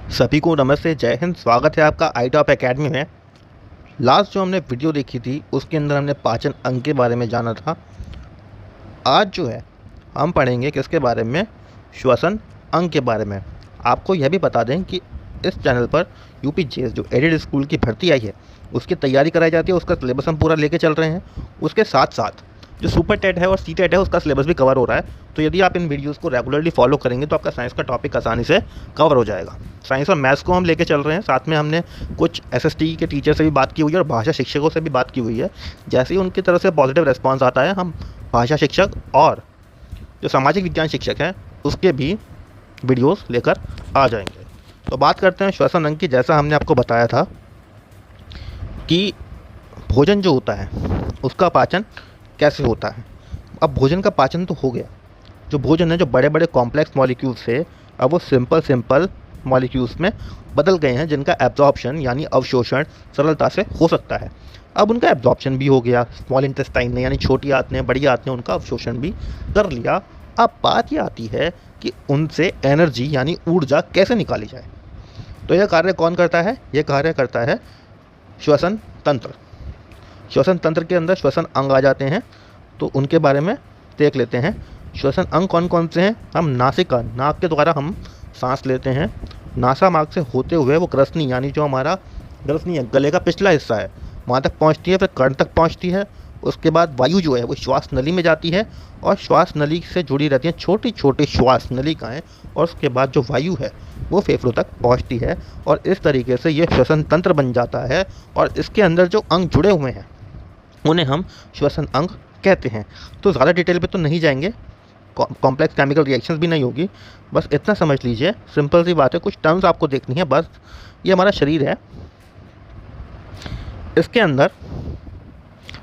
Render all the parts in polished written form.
सभी को नमस्ते, जय हिंद। स्वागत है आपका आई टॉप एकेडमी में। लास्ट जो हमने वीडियो देखी थी उसके अंदर हमने पाचन अंग के बारे में जाना था। आज जो है हम पढ़ेंगे किसके बारे में, श्वसन अंग के बारे में। आपको यह भी बता दें कि इस चैनल पर यूपीजेएस जो एडेड स्कूल की भर्ती आई है उसकी तैयारी कराई जाती है। उसका सिलेबस हम पूरा लेके चल रहे हैं। उसके साथ साथ जो सुपर टेट है और सी टेट है उसका सिलेबस भी कवर हो रहा है। तो यदि आप इन वीडियोस को रेगुलरली फॉलो करेंगे तो आपका साइंस का टॉपिक आसानी से कवर हो जाएगा। साइंस और मैथ्स को हम लेके चल रहे हैं। साथ में हमने कुछ एसएसटी के टीचर से भी बात की हुई है और भाषा शिक्षकों से भी बात की हुई है। जैसे ही उनकी तरफ से पॉजिटिव रिस्पॉन्स आता है हम भाषा शिक्षक और जो सामाजिक विज्ञान शिक्षक हैं उसके भी वीडियोस लेकर आ जाएंगे। तो बात करते हैं श्वसन अंग की। जैसा हमने आपको बताया था कि भोजन जो होता है उसका पाचन कैसे होता है। अब भोजन का पाचन तो हो गया। जो भोजन है, जो बड़े बड़े कॉम्प्लेक्स मॉलिक्यूल्स से अब वो सिंपल मॉलिक्यूल्स में बदल गए हैं, जिनका एब्जॉर्प्शन यानी अवशोषण सरलता से हो सकता है। अब उनका एब्जॉर्प्शन भी हो गया स्मॉल इंटेस्टाइन ने, यानी छोटी आंत ने, बड़ी आंत ने उनका अवशोषण भी कर लिया। अब बात ये आती है कि उनसे एनर्जी यानी ऊर्जा कैसे निकाली जाए। तो यह कार्य कौन करता है? यह कार्य करता है श्वसन तंत्र। श्वसन तंत्र के अंदर श्वसन अंग आ जाते हैं, तो उनके बारे में देख लेते हैं। श्वसन अंग कौन कौन से हैं? हम नासिका, नाक के द्वारा हम सांस लेते हैं। नासा मार्ग से होते हुए वो ग्रसनी, यानी जो हमारा ग्रसनी है, गले का पिछला हिस्सा है, वहाँ तक पहुँचती है, फिर कर्ण तक पहुँचती है। उसके बाद वायु जो है वो श्वास नली में जाती है और श्वास नली से जुड़ी रहती हैं छोटी छोटी श्वास नलिकाएँ, और उसके बाद जो वायु है वो फेफड़ों तक पहुँचती है। और इस तरीके से ये श्वसन तंत्र बन जाता है। और इसके अंदर जो अंग जुड़े हुए हैं उन्हें हम श्वसन अंग कहते हैं। तो ज़्यादा डिटेल पे तो नहीं जाएंगे, कॉम्प्लेक्स केमिकल रिएक्शंस भी नहीं होगी। बस इतना समझ लीजिए, सिंपल सी बात है, कुछ टर्म्स आपको देखनी है बस। ये हमारा शरीर है, इसके अंदर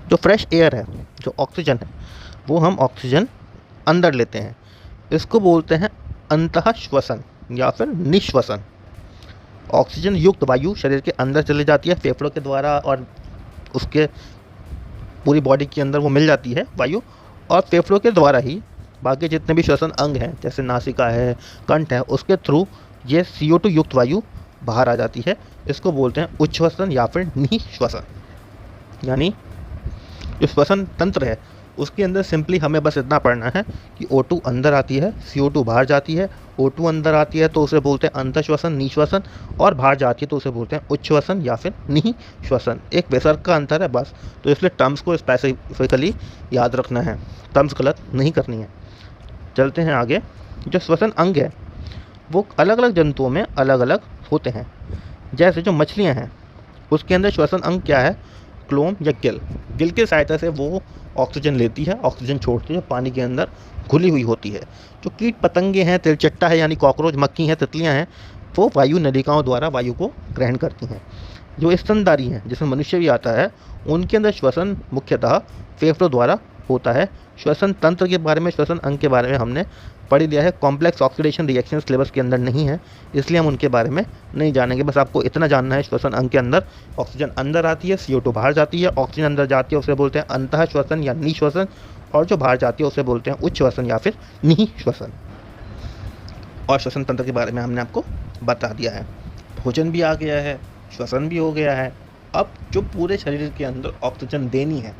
जो फ्रेश एयर है, जो ऑक्सीजन है, वो हम ऑक्सीजन अंदर लेते हैं। इसको बोलते हैं अंतः श्वसन या फिर निश्वसन। ऑक्सीजन युक्त वायु शरीर के अंदर चली जाती है फेफड़ों के द्वारा, और उसके पूरी बॉडी के अंदर वो मिल जाती है वायु, और फेफड़ों के द्वारा ही बाकी जितने भी श्वसन अंग हैं, जैसे नासिका है, कंठ है, उसके थ्रू ये CO2 युक्त वायु बाहर आ जाती है। इसको बोलते हैं उच्छ्वसन या फिर निःश्वसन। यानी जो श्वसन तंत्र है उसके अंदर सिंपली हमें बस इतना पढ़ना है कि O2 अंदर आती है, CO2 बाहर जाती है। O2 अंदर आती है तो उसे बोलते हैं अंतःश्वसन, निःश्वसन, और बाहर जाती है तो उसे बोलते हैं उच्छ्वसन या फिर निःश्वसन। एक विसर्ग का अंतर है बस। तो इसलिए टर्म्स को स्पेसिफिकली याद रखना है, टर्म्स गलत नहीं करनी है। चलते हैं आगे। जो श्वसन अंग है वो अलग अलग जंतुओं में अलग अलग होते हैं। जैसे जो मछलियाँ हैं उसके अंदर श्वसन अंग क्या है? क्लोम या गिल। गिल की सहायता से वो ऑक्सीजन लेती है, ऑक्सीजन छोड़ती है, पानी के अंदर घुली हुई होती है। जो कीट पतंगे हैं, तिलचट्टा है यानी कॉकरोच, मक्खी हैं, तितलियां हैं, वो वायु नलिकाओं द्वारा वायु को ग्रहण करती हैं। जो स्तनधारी हैं, जिसमें मनुष्य भी आता है, उनके अंदर श्वसन मुख्यतः फेफड़ों द्वारा होता है। श्वसन तंत्र के बारे में, श्वसन अंग के बारे में हमने पढ़ लिया है। कॉम्प्लेक्स ऑक्सीडेशन रिएक्शन सिलेबस के अंदर नहीं है, इसलिए हम उनके बारे में नहीं जानेंगे। बस आपको इतना जानना है, श्वसन अंग के अंदर ऑक्सीजन अंदर आती है, CO2 बाहर जाती है। ऑक्सीजन अंदर जाती है उसे बोलते हैं अंतः श्वसन या निःश्वसन, और जो बाहर जाती है उसे बोलते हैं उच्छ्वसन या फिर निःश्वसन। और श्वसन तंत्र के बारे में हमने आपको बता दिया है। भोजन भी आ गया है, श्वसन भी हो गया है। अब जो पूरे शरीर के अंदर ऑक्सीजन देनी है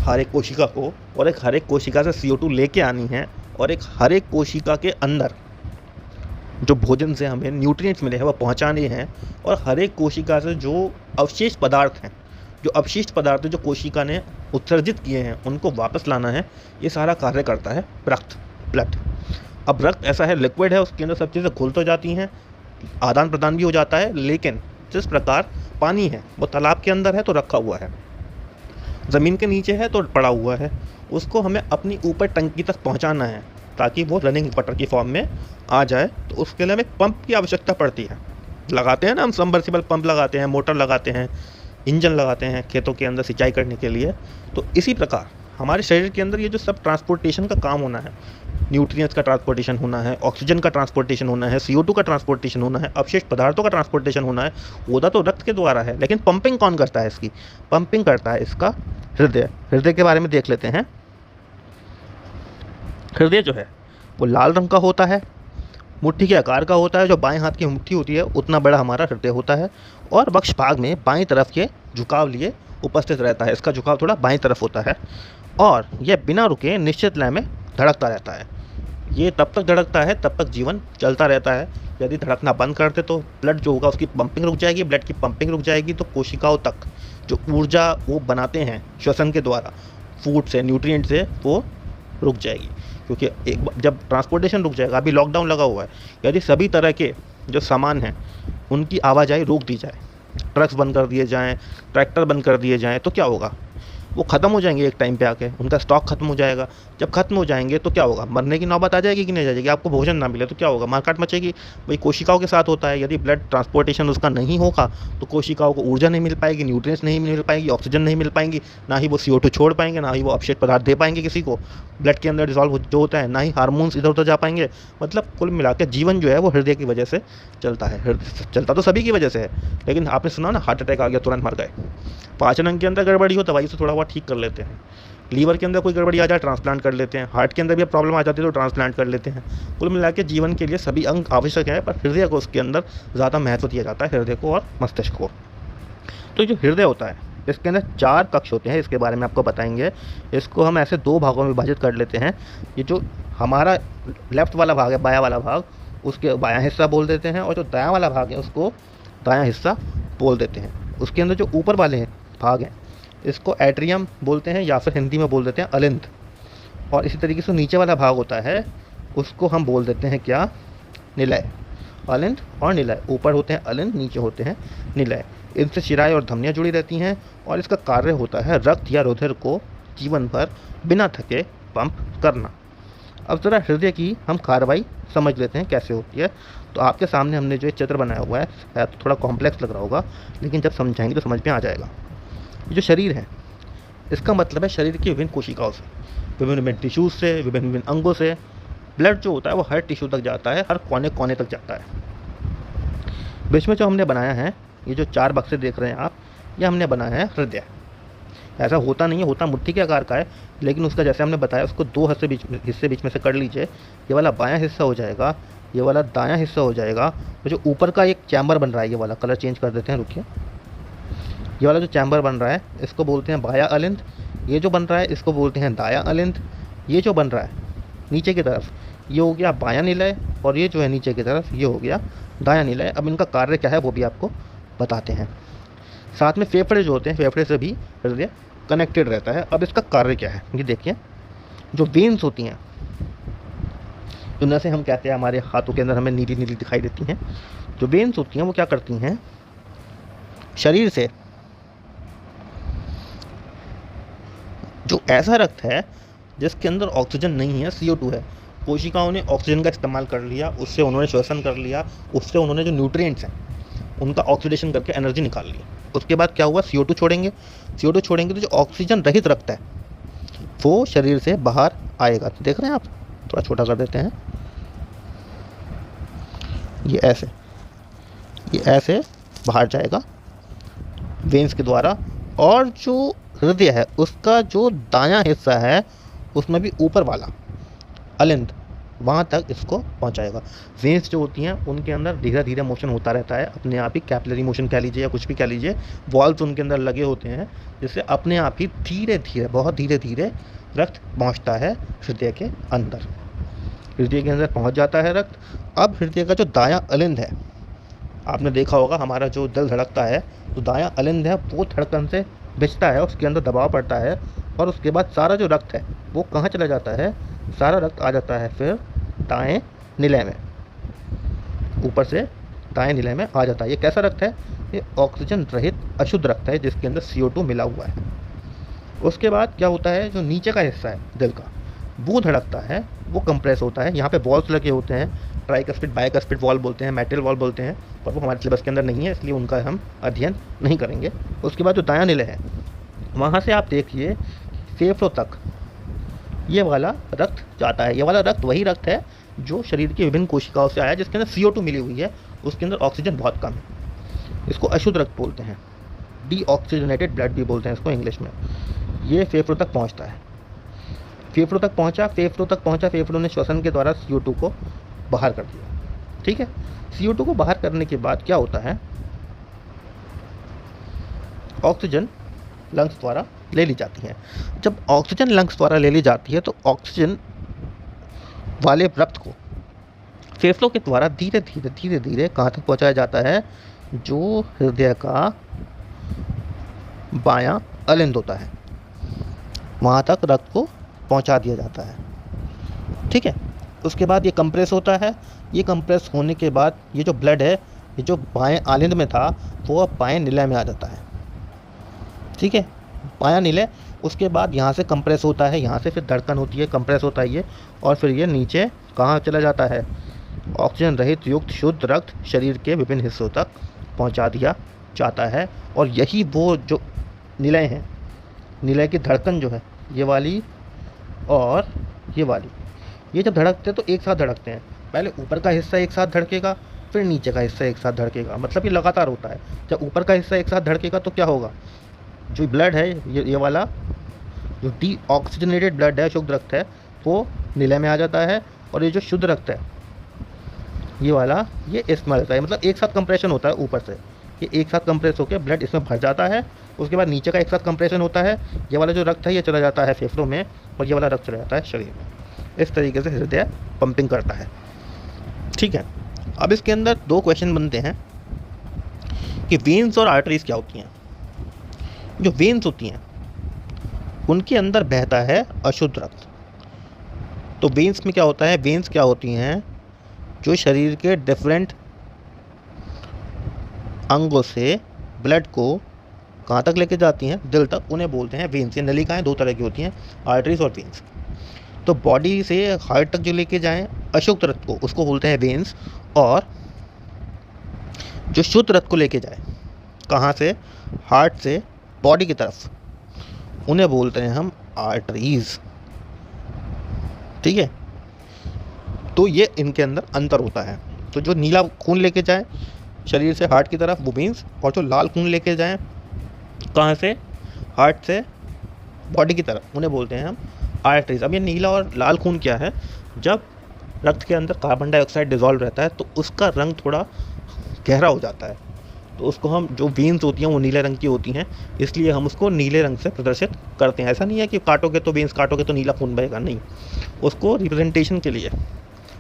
हर एक कोशिका को, और एक हर एक कोशिका से CO2 लेके आनी है, और एक हर एक कोशिका के अंदर जो भोजन से हमें न्यूट्रिएंट्स मिले हैं वो पहुंचाने हैं, और हर एक कोशिका से जो अवशेष पदार्थ हैं, जो अपशिष्ट पदार्थ जो कोशिका ने उत्सर्जित किए हैं, उनको वापस लाना है। ये सारा कार्य करता है रक्त, ब्लड। अब रक्त ऐसा है, लिक्विड है, उसके अंदर सब चीज़ें घुल तो जाती हैं, आदान प्रदान भी हो जाता है, लेकिन जिस प्रकार पानी है वो तालाब के अंदर है तो रखा हुआ है, ज़मीन के नीचे है तो पड़ा हुआ है, उसको हमें अपनी ऊपर टंकी तक पहुंचाना है ताकि वो रनिंग वाटर की फॉर्म में आ जाए। तो उसके लिए हमें पंप की आवश्यकता पड़ती है। लगाते हैं ना हम, सबमर्सिबल पंप लगाते हैं, मोटर लगाते हैं, इंजन लगाते हैं खेतों के अंदर सिंचाई करने के लिए। तो इसी प्रकार हमारे शरीर के अंदर ये जो सब ट्रांसपोर्टेशन का काम होना है, न्यूट्रिएंट्स का ट्रांसपोर्टेशन होना है, ऑक्सीजन का ट्रांसपोर्टेशन होना है, CO2 का ट्रांसपोर्टेशन होना है, अपशिष्ट पदार्थों का ट्रांसपोर्टेशन होना है, होता तो रक्त के द्वारा है। लेकिन पंपिंग कौन करता है इसकी? पंपिंग करता है इसका हृदय। हृदय के बारे में देख लेते हैं। हृदय जो है वो लाल रंग का होता है, मुट्ठी के आकार का होता है, जो बाएं हाथ की मुट्ठी होती है उतना बड़ा हमारा हृदय होता है, और वक्ष भाग में बाएं तरफ के झुकाव लिए उपस्थित रहता है। इसका झुकाव थोड़ा बाएं तरफ होता है, और यह बिना रुके निश्चित लय में धड़कता रहता है। ये तब तक धड़कता है, तब तक जीवन चलता रहता है। यदि धड़कना बंद कर दे तो ब्लड जो होगा उसकी पंपिंग रुक जाएगी, ब्लड की पंपिंग रुक जाएगी, तो कोशिकाओं तक जो ऊर्जा वो बनाते हैं श्वसन के द्वारा फूड से, न्यूट्रिएंट से, वो रुक जाएगी। क्योंकि जब ट्रांसपोर्टेशन रुक जाएगा, अभी लॉकडाउन लगा हुआ है, यदि सभी तरह के जो सामान हैं उनकी आवाजाही रोक दी जाए, ट्रक्स बंद कर दिए जाएँ, ट्रैक्टर बंद कर दिए जाएँ, तो क्या होगा? वो ख़त्म हो जाएंगे एक टाइम पे आके, उनका स्टॉक ख़त्म हो जाएगा। जब ख़त्म हो जाएंगे तो क्या होगा? मरने की नौबत आ जाएगी कि नहीं आ जाएगी? आपको भोजन ना मिले तो क्या होगा? मारकाट मचेगी। वही कोशिकाओं के साथ होता है, यदि ब्लड ट्रांसपोर्टेशन उसका नहीं होगा तो कोशिकाओं को ऊर्जा नहीं मिल पाएगी, न्यूट्रिएंट्स नहीं मिल पाएगी, ऑक्सीजन नहीं मिल पाएंगी, ना ही वो CO2 छोड़ पाएंगे, ना ही वो अपशिष्ट पदार्थ दे पाएंगे किसी को, ब्लड के अंदर डिजॉल्व जो होता है, ना ही हार्मोन्स इधर उधर जा पाएंगे। मतलब कुल मिलाकर जीवन जो है वो हृदय की वजह से चलता है। चलता तो सभी की वजह से है, लेकिन आपने सुना ना, हार्ट अटैक आ गया तुरंत मर गए। पाचन अंग के अंदर गड़बड़ी हो, दवाई से थोड़ा बहुत ठीक कर लेते हैं। लीवर के अंदर कोई गड़बड़ी आ जाए, ट्रांसप्लांट कर लेते हैं। हार्ट के अंदर भी प्रॉब्लम आ जाती है तो ट्रांसप्लांट कर लेते हैं। कुल मिला के जीवन के लिए सभी अंग आवश्यक है, पर हृदय को उसके अंदर ज़्यादा महत्व दिया जाता है, हृदय को और मस्तिष्क को। तो जो हृदय होता है इसके अंदर 4 कक्ष होते हैं, इसके बारे में आपको बताएंगे। इसको हम ऐसे 2 भागों में विभाजित कर लेते हैं। ये जो हमारा लेफ्ट वाला भाग है, बायां वाला भाग, उसके बायां हिस्सा बोल देते हैं, और जो दायां वाला भाग है उसको दायां हिस्सा बोल देते हैं। उसके अंदर जो ऊपर वाले भाग हैं इसको एट्रियम बोलते हैं, या फिर हिंदी में बोल देते हैं अलिंद। और इसी तरीके से नीचे वाला भाग होता है उसको हम बोल देते हैं क्या? निलय। अलिंद और निलय, ऊपर होते हैं अलिंद, नीचे होते हैं निलय। इनसे शिराएं और धमनियाँ जुड़ी रहती हैं, और इसका कार्य होता है रक्त या रुधिर को जीवन भर बिना थके पंप करना। अब ज़रा हृदय की हम कार्रवाई समझ लेते हैं कैसे होती है। तो आपके सामने हमने जो चित्र बनाया हुआ है तो थोड़ा कॉम्प्लेक्स लग रहा होगा, लेकिन जब समझाएंगे तो समझ में आ जाएगा। ये जो शरीर है इसका मतलब है शरीर की विभिन्न कोशिकाओं से, विभिन्न टिश्यूज से, विभिन्न अंगों से। ब्लड जो होता है वो हर टिश्यू तक जाता है, हर कोने कोने तक जाता है। बीच में जो हमने बनाया है, ये जो 4 बक्से देख रहे हैं आप, ये हमने बनाया है हृदय। ऐसा होता नहीं है, होता मुट्ठी के आकार का है, लेकिन उसका जैसे हमने बताया उसको 2 हिस्से बीच में से कर लीजिए। ये वाला बायां हिस्सा हो जाएगा, ये वाला दायां हिस्सा हो जाएगा। तो जो ऊपर का एक चैम्बर बन रहा है, ये वाला कलर चेंज कर देते हैं, रुकिए। ये वाला जो चैम्बर बन रहा है इसको बोलते हैं बायां अलिंद। ये जो बन रहा है इसको बोलते हैं दायां अलिंद। ये जो बन रहा है नीचे की तरफ, ये हो गया बायां निलय, और ये जो है नीचे की तरफ ये हो गया दायां निलय। अब इनका कार्य क्या है वो भी आपको बताते हैं। साथ में फेफड़े जो होते हैं, फेफड़े से भी हृदय कनेक्टेड रहता है। अब इसका कार्य क्या है ये देखिए। जो वेन्स होती हैं, जो नसें हम कहते हैं हमारे हाथों के अंदर हमें नीली नीली दिखाई देती हैं, जो वेन्स होती हैं वो क्या करती हैं? शरीर से जो ऐसा रक्त है जिसके अंदर ऑक्सीजन नहीं है, CO2 है, कोशिकाओं ने ऑक्सीजन का इस्तेमाल कर लिया, उससे उन्होंने श्वसन कर लिया, उससे उन्होंने जो न्यूट्रिएंट्स हैं उनका ऑक्सीडेशन करके एनर्जी निकाल ली। उसके बाद क्या हुआ? CO2 छोड़ेंगे। CO2 छोड़ेंगे तो जो ऑक्सीजन रहित रक्त है वो शरीर से बाहर आएगा। तो देख रहे हैं आप, थोड़ा छोटा कर देते हैं, ये ऐसे बाहर जाएगा वेन्स के द्वारा। और जो हृदय है उसका जो दायां हिस्सा है उसमें भी ऊपर वाला अलिंद, वहाँ तक इसको पहुँचाएगा। वेन्स जो होती हैं उनके अंदर धीरे धीरे मोशन होता रहता है, अपने आप ही कैपिलरी मोशन कह लीजिए या कुछ भी कह लीजिए। वॉल्व्स उनके अंदर लगे होते हैं जिससे अपने आप ही धीरे धीरे, बहुत धीरे धीरे रक्त पहुँचता है हृदय के अंदर। हृदय के अंदर पहुँच जाता है रक्त। अब हृदय का जो दायां अलिंद है, आपने देखा होगा हमारा जो दिल धड़कता है तो दायां अलिंद है वो धड़कन से भिजता है, उसके अंदर दबाव पड़ता है, और उसके बाद सारा जो रक्त है वो कहाँ चला जाता है? सारा रक्त आ जाता है फिर दाएं निलय में, ऊपर से दाएं निलय में आ जाता है। ये कैसा रक्त है? ये ऑक्सीजन रहित अशुद्ध रक्त है जिसके अंदर CO2 मिला हुआ है। उसके बाद क्या होता है? जो नीचे का हिस्सा है दिल का वो धड़कता है, वो कंप्रेस होता है। यहाँ पे वॉल्व्स लगे होते हैं, ट्राइकस्पिड बाइकस्पिड वॉल्व बोलते हैं, मेटल वॉल्व बोलते हैं, पर वो हमारे सिलेबस के अंदर नहीं है इसलिए उनका हम अध्ययन नहीं करेंगे। उसके बाद जो दायां निलय है वहाँ से आप देखिए फेफड़ों तक ये वाला रक्त जाता है। ये वाला रक्त वही रक्त है जो शरीर की विभिन्न कोशिकाओं से आया, जिसके अंदर CO2 मिली हुई है, उसके अंदर ऑक्सीजन बहुत कम है। इसको अशुद्ध रक्त बोलते हैं, डीऑक्सीजनेटेड ब्लड भी बोलते हैं इसको इंग्लिश में। ये फेफड़ों तक पहुँचता है। फेफड़ों तक पहुँचा, फेफड़ों ने श्वसन के द्वारा CO2 को बाहर कर दिया। ठीक है। CO2 को बाहर करने के बाद क्या होता है, ऑक्सीजन लंग्स द्वारा ले ली जाती है। जब ऑक्सीजन लंग्स द्वारा ले ली जाती है तो ऑक्सीजन वाले रक्त को फेफड़ों के द्वारा धीरे धीरे धीरे धीरे कहाँ तक पहुँचाया जाता है, जो हृदय का बायां अलिंद होता है वहाँ तक रक्त को पहुँचा दिया जाता है। ठीक है। उसके बाद ये कंप्रेस होता है। ये कंप्रेस होने के बाद ये जो ब्लड है, ये जो बाएं आलिंद में था वो अब बाएं निलय में आ जाता है। ठीक है, बायां निलय। उसके बाद यहाँ से कंप्रेस होता है, यहाँ से फिर धड़कन होती है, कंप्रेस होता है ये, और फिर ये नीचे कहाँ चला जाता है, ऑक्सीजन रहित युक्त शुद्ध रक्त शरीर के विभिन्न हिस्सों तक पहुँचा दिया जाता है। और यही वो जो निलय हैं, निलय की धड़कन जो है ये वाली और ये वाली, ये जब धड़कते हैं तो एक साथ धड़कते हैं। पहले ऊपर का हिस्सा एक साथ धड़केगा, फिर नीचे का हिस्सा एक साथ धड़केगा, मतलब ये लगातार होता है। जब ऊपर का हिस्सा एक साथ धड़केगा तो क्या होगा, जो ब्लड है ये वाला जो डीऑक्सीजनेटेड ब्लड है, शुद्ध रक्त है, वो निलय में आ जाता है। और ये जो शुद्ध रक्त है ये वाला, ये इसमें आ जाता है। मतलब एक साथ कंप्रेशन होता है ऊपर से, ये एक साथ कंप्रेस होकर ब्लड इसमें भर जाता है। उसके बाद नीचे का एक साथ कंप्रेशन होता है, ये वाला जो रक्त है ये चला जाता है फेफड़ों में, और ये वाला रक्त चला जाता है शरीर में। इस तरीके से हृदय पंपिंग करता है। ठीक है। अब इसके अंदर दो क्वेश्चन बनते हैं कि वेन्स और आर्टरीज क्या होती हैं। जो वेन्स होती हैं उनके अंदर बहता है अशुद्ध रक्त। तो वेन्स में क्या होता है, वेन्स क्या होती हैं, जो शरीर के डिफरेंट अंगों से ब्लड को कहाँ तक लेके जाती हैं, दिल तक, उन्हें बोलते हैं वेन्स। ये नलिकाएं दो तरह की होती हैं, आर्टरीज और वेन्स। तो बॉडी से हार्ट तक जो लेके जाएं अशुद्ध रक्त को, उसको बोलते हैं वेन्स। और जो शुद्ध रक्त को लेके जाए कहाँ से, हार्ट से बॉडी की तरफ, उन्हें बोलते हैं हम आर्टरीज। ठीक है। तो ये इनके अंदर अंतर होता है। तो जो नीला खून लेके जाए शरीर से हार्ट की तरफ वो वेन्स, और जो लाल खून लेके जाएं कहाँ से, हार्ट से बॉडी की तरफ, उन्हें बोलते हैं हम आर्टरीज। अब ये नीला और लाल खून क्या है, जब रक्त के अंदर कार्बन डाइऑक्साइड डिजॉल्व रहता है तो उसका रंग थोड़ा गहरा हो जाता है, तो उसको हम, जो वेन्स होती हैं वो नीले रंग की होती हैं, इसलिए हम उसको नीले रंग से प्रदर्शित करते हैं। ऐसा नहीं है कि काटोगे तो वेन्स काटोगे तो नीला खून बहेगा, नहीं, उसको रिप्रेजेंटेशन के लिए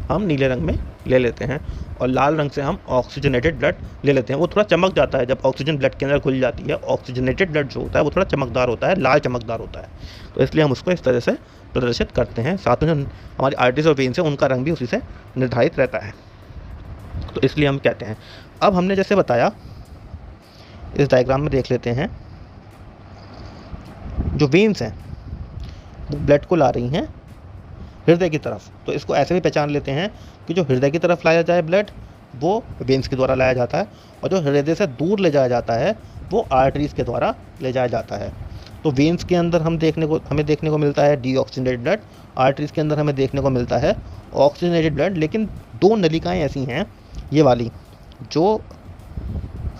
हम नीले रंग में ले लेते हैं। और लाल रंग से हम ऑक्सीजनेटेड ब्लड ले लेते हैं। वो थोड़ा चमक जाता है जब ऑक्सीजन ब्लड के अंदर घुल जाती है। ऑक्सीजनेटेड ब्लड जो होता है वो थोड़ा चमकदार होता है, लाल चमकदार होता है, तो इसलिए हम उसको इस तरह से प्रदर्शित करते हैं। साथ में जो हमारी आर्टरीज और वेन्स है उनका रंग भी उसी से निर्धारित रहता है, तो इसलिए हम कहते हैं। अब हमने जैसे बताया, इस डायग्राम में देख लेते हैं, जो वेन्स हैं वो ब्लड को ला रही हैं हृदय की तरफ, तो इसको ऐसे भी पहचान लेते हैं कि जो हृदय की तरफ लाया जाए ब्लड वो वेन्स के द्वारा लाया जाता है, और जो हृदय से दूर ले जाया जाता है वो आर्टरीज के द्वारा ले जाया जाता है। तो वेन्स के अंदर हमें देखने को मिलता है डीऑक्सीजनेटेड ब्लड, आर्टरीज के अंदर हमें देखने को मिलता है ऑक्सीजनेटेड ब्लड। लेकिन दो नलिकाएं ऐसी हैं, ये वाली जो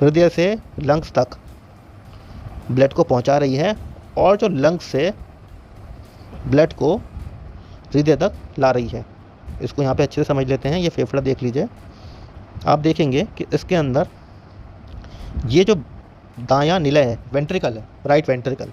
हृदय से लंग्स तक ब्लड को पहुंचा रही है, और जो लंग्स से ब्लड को हृदय तक ला रही है। इसको यहाँ पे अच्छे से समझ लेते हैं। ये फेफड़ा देख लीजिए, आप देखेंगे कि इसके अंदर ये जो दायां निलय है, वेंट्रिकल है, राइट वेंट्रिकल,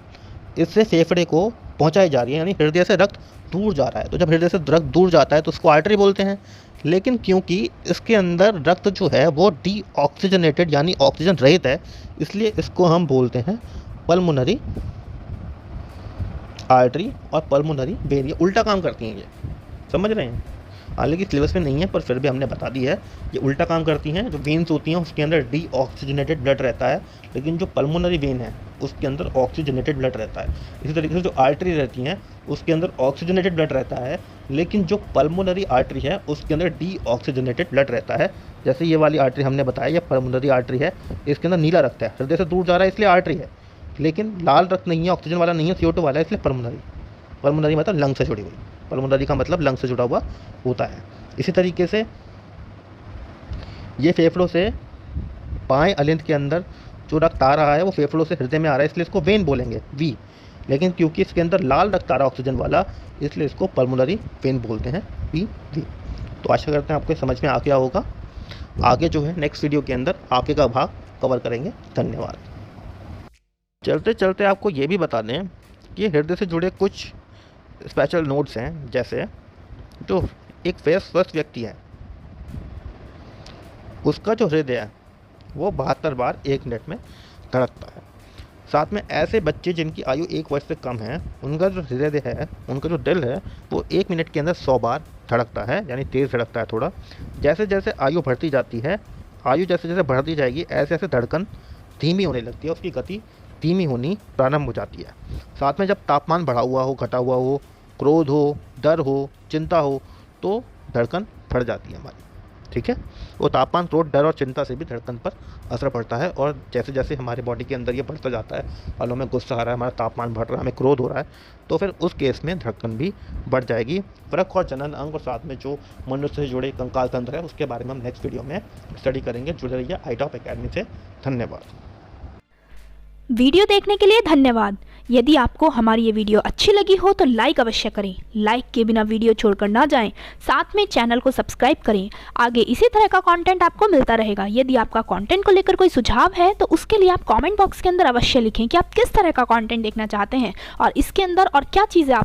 इससे फेफड़े को पहुंचाई जा रही है, यानी हृदय से रक्त दूर जा रहा है। तो जब हृदय से रक्त दूर जाता है तो उसको आर्टरी बोलते हैं। लेकिन क्योंकि इसके अंदर रक्त जो है वो डीऑक्सीजनेटेड यानी ऑक्सीजन रहित है, इसलिए इसको हम बोलते हैं पल्मोनरी आर्टरी और पल्मोनरी वेन। ये उल्टा काम करती हैं, ये समझ रहे हैं। हालांकि सिलेबस में नहीं है पर फिर भी हमने बता दी है, ये उल्टा काम करती हैं। जो वेन्स होती हैं उसके अंदर डीऑक्सीजनेटेड ब्लड रहता है, लेकिन जो पल्मोनरी वेन है उसके अंदर ऑक्सीजनेटेड ब्लड रहता है। इसी तरीके से जो आर्टरी रहती हैं उसके अंदर ऑक्सीजनेटेड ब्लड रहता है, लेकिन जो पल्मोनरी आर्टरी है उसके अंदर डीऑक्सीजनेटेड ब्लड रहता है। जैसे ये वाली आर्टरी हमने बताया, ये पल्मोनरी आर्टरी है, इसके अंदर नीला रक्त है, हृदय से दूर जा रहा है इसलिए आर्टरी है, लेकिन लाल रक्त नहीं है, ऑक्सीजन वाला नहीं है, CO2 वाला है, इसलिए पल्मोनरी। पल्मोनरी मतलब लंग से जुड़ी हुई, पल्मोनरी का मतलब लंग से जुड़ा हुआ होता है। इसी तरीके से ये फेफड़ों से बाएं अलिंद के अंदर जो रक्त आ रहा है वो फेफड़ों से हृदय में आ रहा है, इसलिए इसको वेन बोलेंगे, वी। लेकिन क्योंकि इसके अंदर लाल रक्त आ रहा है ऑक्सीजन वाला, इसलिए इसको पल्मोनरी वेन बोलते हैं, वी। तो आशा करते हैं आपको समझ में आ गया होगा। आगे जो है नेक्स्ट वीडियो के अंदर आगे का भाग कवर करेंगे। धन्यवाद। चलते चलते आपको ये भी बता दें कि हृदय से जुड़े कुछ स्पेशल नोट्स हैं, जैसे जो एक स्वस्थ व्यक्ति है उसका जो हृदय है वो 72 बार 1 मिनट में धड़कता है। साथ में ऐसे बच्चे जिनकी आयु 1 वर्ष से कम है, उनका जो हृदय है, उनका जो दिल है, वो 1 मिनट के अंदर 100 बार धड़कता है, यानी तेज़ धड़कता है थोड़ा। जैसे जैसे आयु बढ़ती जाती है, आयु जैसे जैसे बढ़ती जाएगी, ऐसे ऐसे धड़कन धीमी होने लगती है, उसकी गति धीमी होनी प्रारंभ हो जाती है। साथ में जब तापमान बढ़ा हुआ हो, घटा हुआ हो, क्रोध हो, डर हो, चिंता हो, तो धड़कन बढ़ जाती है हमारी। ठीक है, वो तापमान, क्रोध, डर और चिंता से भी धड़कन पर असर पड़ता है, और जैसे जैसे हमारे बॉडी के अंदर ये बढ़ता जाता है, मान लो हमें गुस्सा आ रहा है, हमारा तापमान बढ़ रहा है, हमें क्रोध हो रहा है, तो फिर उस केस में धड़कन भी बढ़ जाएगी। वृक्क और जनन अंग और साथ में जो मनुष्य से जुड़े कंकाल तंत्र है, उसके बारे में हम नेक्स्ट वीडियो में स्टडी करेंगे। जुड़े रहिए iTop अकेडमी से। धन्यवाद। वीडियो देखने के लिए धन्यवाद। यदि आपको हमारी ये वीडियो अच्छी लगी हो तो लाइक अवश्य करें। लाइक के बिना वीडियो छोड़कर ना जाएं। साथ में चैनल को सब्सक्राइब करें। आगे इसी तरह का कंटेंट आपको मिलता रहेगा। यदि आपका कंटेंट को लेकर कोई सुझाव है तो उसके लिए आप कमेंट बॉक्स के अंदर अवश्य लिखें कि आप किस तरह का कंटेंट देखना चाहते हैं और इसके अंदर और क्या चीज़ें आप